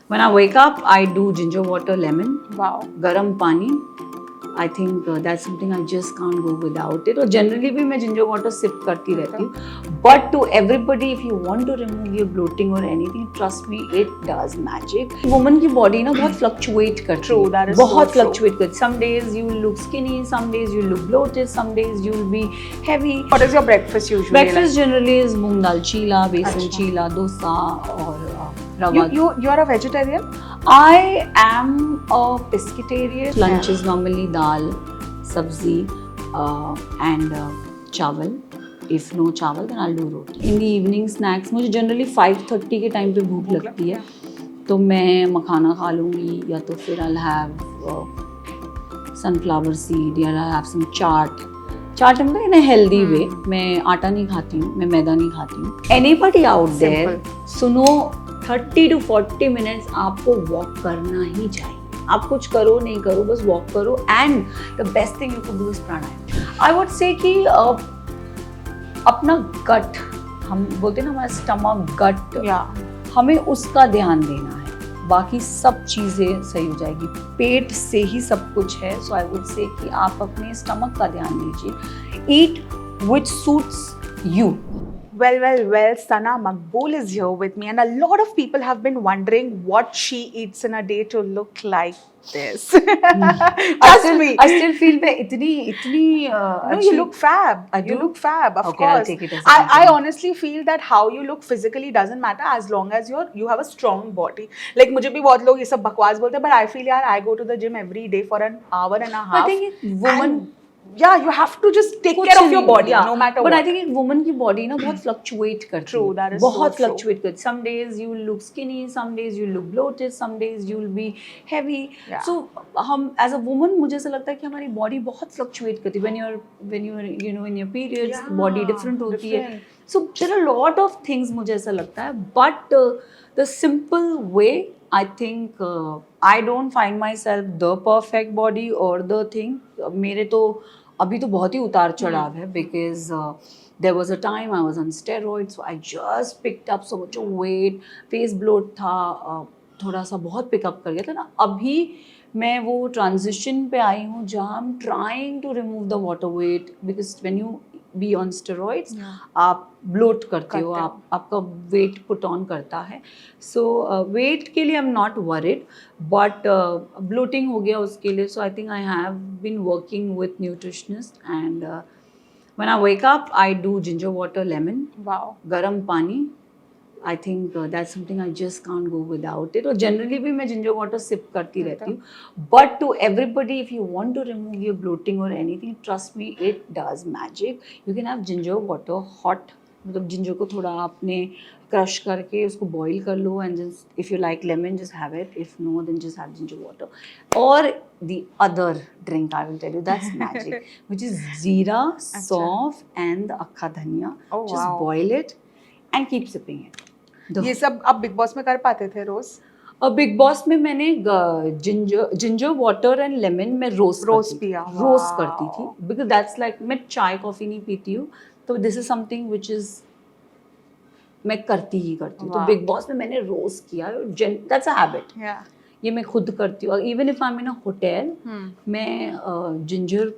When I wake up, I do ginger water, lemon, Wow. garam pani. I think that's something I just can't go without it. और generally भी मैं ginger water sip करती रहती हूँ. But to everybody, if you want to remove your bloating or anything, trust me, it does magic. Woman की body ना बहुत fluctuate करती है. True, that is बहुत so true. fluctuate करती. Some days you will look skinny, some days you will look bloated, some days you will be heavy. What is your breakfast usually? Breakfast generally is मूंग दाल चीला, बेसन अच्छा. चीला, डोसा और like? रवा. You are a vegetarian? I am a pescatarian. Lunch is normally dal, sabzi, and chawal. If no chawal, then I'll do roti. In the evening snacks, मुझे generally 5:30 के time पे भूख लगती है, तो मैं मखाना खा लूँगी या तो फिर I'll have sunflower seed या I'll have some chaat. चाट मतलब इन हेल्दी वे. मैं आटा नहीं खाती हूँ, मैं मैदा नहीं खाती हूँ. Anybody out there, सुनो 30 to 40 मिनट्स आपको वॉक करना ही चाहिए. आप कुछ करो नहीं करो, बस वॉक करो. And the best thing you can do is pranayama. I would से कि अपना गट, हम बोलते हैं ना हमारा स्टमक गट, हमें उसका ध्यान देना है. बाकी सब चीज़ें सही हो जाएगी. पेट से ही सब कुछ है. सो आई वुड से कि आप अपने स्टमक का ध्यान दीजिए. Eat which suits you. Well, Sana Maqbool is here with me, and a lot of people have been wondering what she eats in a day to look like this. Trust me. I still feel मैं इतनी No, you look fab. You look fab, of Okay, course. I'll take it as a I compliment. honestly feel that how you look physically doesn't matter as long as you have a strong body. Like मुझे भी बहुत लोग ये सब बकवास बोलते हैं, but I feel यार I go to the gym every day for an hour and a half. I think एक woman, yeah, you have to just take care of your body, no matter but what. I think एक woman की body ना बहुत fluctuate करती है. True, that is बहुत so true. fluctuate करती. Some days you will look skinny, some days you will look bloated, some days you will be heavy. Yeah. So हम as a woman मुझे ऐसा लगता है कि हमारी body बहुत fluctuate करती है. When you're you know in your periods, Yeah, body different होती है. different. So there are a lot of things मुझे ऐसा लगता है. But the simple way, I think I don't find myself the perfect body or the thing. मेरे तो अभी तो बहुत ही उतार चढ़ाव है. Because there was a time I was on steroids, so I just picked up so much weight. face bloat था, थोड़ा सा बहुत पिकअप कर गया था ना. अभी मैं वो ट्रांजिशन पे आई हूँ जहाँ I'm trying to remove the water weight, because when you be on steroids, आप ब्लोट करते हो, आपका वेट पुट ऑन करता है. सो वेट के लिए I am not worried, but bloating हो गया उसके लिए. So I think I have been working with nutritionist, and when I wake up I do ginger water, lemon, गरम pani. I think that's something I just can't go without it. और generally भी मैं ginger water sip करती रहती हूँ. But to everybody, if you want to remove your bloating or anything, trust me, it does magic. You can have ginger water hot. मतलब ginger को थोड़ा आपने crush करके उसको boil कर लो, and just if you like lemon, just have it. If no, then just have ginger water. Or the other drink I will tell you, that's magic, which is jeera, sauf, and the akha dhania. Just boil it and keep sipping it. ये सब आप big boss में कर पाते थे रोज? Big boss में मैंने ginger water and lemon में रोस्ट करती थी. बिकॉज दैट्स लाइक, मैं चाय कॉफी नहीं पीती हूँ, तो this is something which is मैं करती हूँ. तो बिग बॉस में मैंने रोस्ट किया. That's a habit. ये मैं खुद करती हूँ. Even if I M in a hotel, मैं जिंजर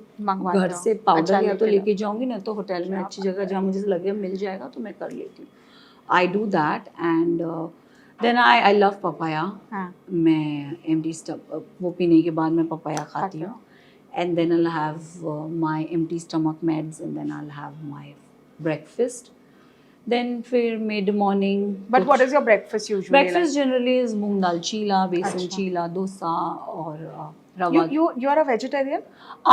घर से पाउडर या तो लेके जाऊंगी ना, तो होटल में अच्छी जगह जहाँ मुझे लगे मिल जाएगा तो मैं कर लेती हूँ. I do that, and then I love papaya. मैं empty stomach वो पीने के बाद मैं papaya खाती हूँ. And then I'll have my empty stomach meds, and then I'll have my breakfast. Then फिर mid morning. But what is your breakfast usually? Breakfast generally is मूंग दाल चीला, बेसन चीला, डोसा और रवा. You are a vegetarian?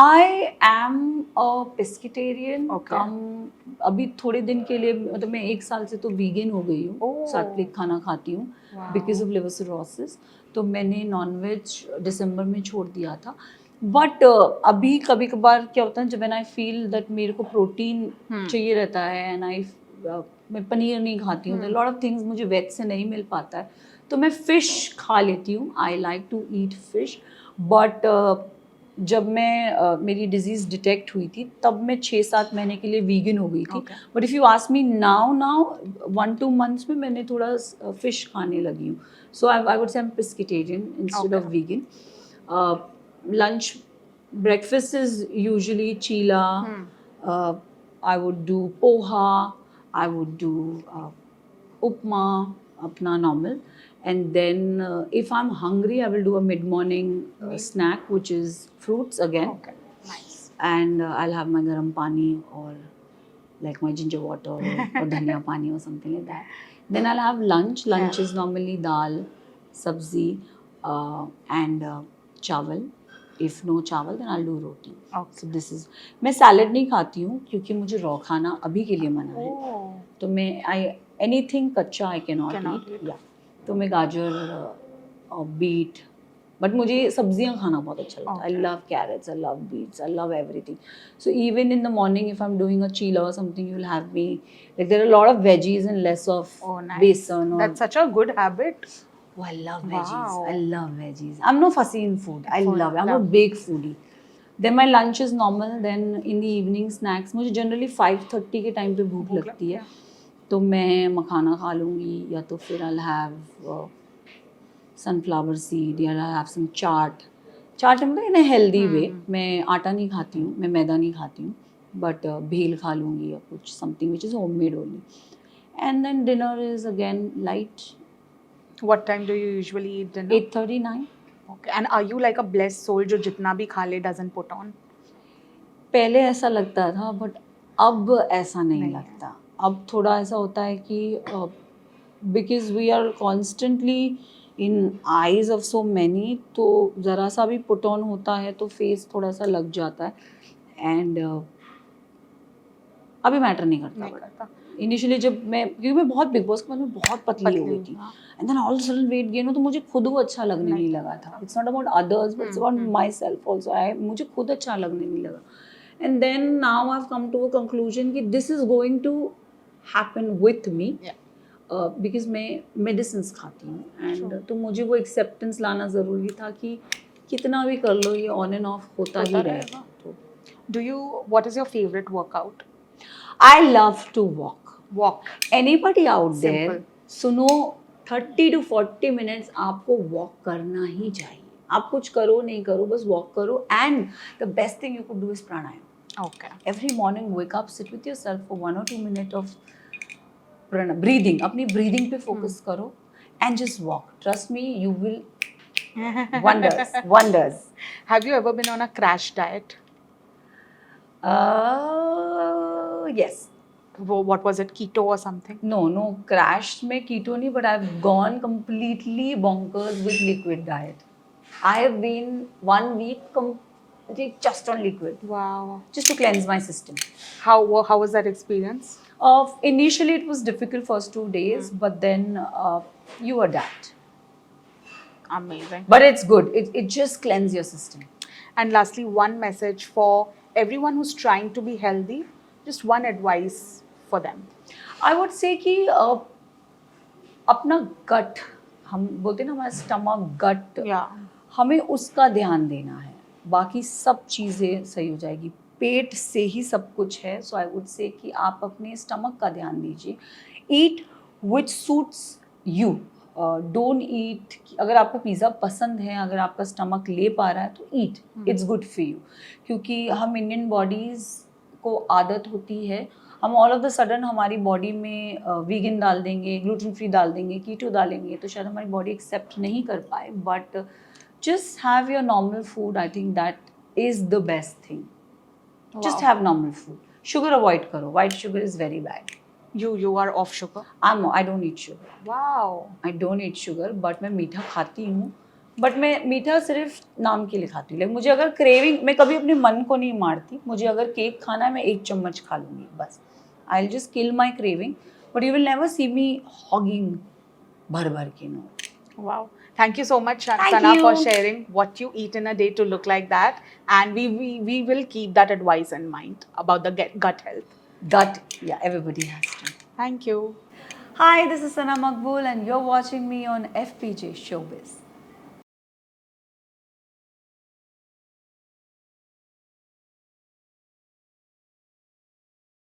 I am a pescatarian. अभी थोड़े दिन के लिए, मतलब मैं 1 साल से तो वीगन हो गई हूँ. सात्विक खाना खाती हूँ बिकॉज ऑफ लिवर सिरोसिस. तो मैंने नॉनवेज दिसंबर में छोड़ दिया था. बट अभी कभी कभार क्या होता है, जब व्हेन आई फील दैट मेरे को प्रोटीन चाहिए रहता है, एंड मैं पनीर नहीं खाती हूँ, लॉट ऑफ थिंग्स मुझे वेज से नहीं मिल पाता है, तो मैं फ़िश खा लेती हूँ. I like to eat fish. But जब मैं मेरी डिजीज़ डिटेक्ट हुई थी तब मैं 6-7 महीने के लिए वीगन हो गई थी. Okay. But if you ask me now 1-2 months में मैंने थोड़ा फिश खाने लगी हूँ. सो I would say I am pescatarian instead of Okay. Vegan. Lunch, breakfast is usually chila. I would do poha. I would do upma, apna normal. And then if I'm hungry, I will do a mid-morning snack, which is fruits again. Okay. Nice. And I'll have my garam pani or like my ginger water or dhania pani or something like that. Then I'll have lunch. Lunch is normally dal, sabzi, and chawal. If no chawal, then I'll do roti. Okay. So this is. मैं salad नहीं खाती हूँ क्योंकि मुझे raw खाना अभी के लिए मना है. Oh. तो मैं एनीथिंग कच्चा I can Cannot not eat. ईट. या तो मैं गाजर और बीट, बट मुझे सब्जियां खाना बहुत अच्छा लगता है. I love carrots, I love beets, I love everything. So even in the morning if I am doing a chilla or something, you will have me like there are lot of veggies and less of Oh, nice. बेसन. और That's such a good habit. Oh, I love veggies. Wow. I love veggies. I'm no fussy in food. I Food, love it. I'm love. a big foodie. Then my lunch is normal. Then in the evening snacks, मुझे generally 5:30 के time पे भूख लगती है. तो मैं मखाना खा लूँगी या तो फिर I'll have sunflower seed या I'll have some चाट. चाट मतलब in a healthy way. मैं आटा नहीं खाती हूँ, मैं मैदा नहीं खाती हूँ. But भेल खा लूँगी या कुछ something which is homemade only. And then dinner is again light. What time do you usually eat dinner? 8:39. Okay. And are you like a blessed soul जो जितना भी खा ले doesn't put on? पहले ऐसा लगता था बट अब ऐसा नहीं नहीं। लगता. अब थोड़ा ऐसा होता है कि because we are constantly in eyes of so many, तो ज़रा सा भी पुट ऑन होता है तो फेस थोड़ा सा लग जाता है. एंड अभी मैटर नहीं करता. नहीं बट करता. इनिशियली जब मैं, क्योंकि मैं बहुत बिग बॉस के बाद में बहुत पतली हो गई थी, हाँ. And then all of sudden weight gain हो तो मुझे खुद वो अच्छा लगने नहीं लगा था. It's not about others but it's about myself also. मुझे खुद अच्छा लगने नहीं लगा. And then now I have come to a conclusion कि this is going to happen with me because मैं मेडिसिन खाती हूँ. एंड तो मुझे वो एक्सेप्टेंस लाना ज़रूरी था कि कितना भी कर लो ये ऑन एंड ऑफ होता ही रहेगा. तो What is your favorite workout? I love to walk. Walk. Anybody out there, Simple. सुनो 30 to 40 minutes आपको वॉक करना ही चाहिए. आप कुछ करो नहीं करो, बस वॉक करो. And the best thing you could do is pranayama. Okay. Every morning wake up, sit with yourself for 1 or 2 minutes of breathing. अपनी ब्रीदिंग पे फोकस करो and just walk. Trust me, you will wonders. Have you ever been on a crash diet? Yes. What was it? Keto or something? No, crash में keto नहीं, but I've gone completely bonkers with liquid diet. I have been 1 week just on liquid, Wow. just to cleanse my system. How was that experience? Initially it was difficult first 2 days, but then you adapt. Amazing. But it's good. It just cleanses your system. And lastly, one message for everyone who's trying to be healthy. Just one advice for them. I would say कि अपना gut, हम बोलते हैं ना हमारा stomach gut, Yeah. हमें उसका ध्यान देना है. बाकी सब चीज़ें सही हो जाएगी. पेट से ही सब कुछ है. सो आई वुड से कि आप अपने स्टमक का ध्यान दीजिए. Eat which suits you. Don't eat, अगर आपको पिज़्ज़ा पसंद है, अगर आपका स्टमक ले पा रहा है तो eat. It's good for you. क्योंकि हम इंडियन बॉडीज़ को आदत होती है, हम ऑल ऑफ द सडन हमारी बॉडी में वीगन डाल देंगे, ग्लूटेन फ्री डाल देंगे, कीटो डालेंगे, तो शायद हमारी बॉडी एक्सेप्ट नहीं कर पाए. But just have your normal food. I think that is the best thing. Just have normal food. Sugar avoid karo. White sugar is very bad. You are off sugar. I don't eat sugar. Wow. I don't eat sugar, but मैं मीठा खाती हूँ. But मैं मीठा सिर्फ नाम के लिए खाती हूँ. लाइक मुझे अगर क्रेविंग, मैं कभी अपने मन को नहीं मारती. मुझे अगर केक खाना है मैं 1 चम्मच खा लूँगी बस. I'll just kill my craving. But you will never see me hogging भर के. No. Wow. Thank you so much, Thank Sana, you. for sharing what you eat in a day to look like that. And we will keep that advice in mind about the gut health. Gut, yeah, everybody has to. Thank you. Hi, this is Sana Maqbool and you're watching me on FPJ Showbiz.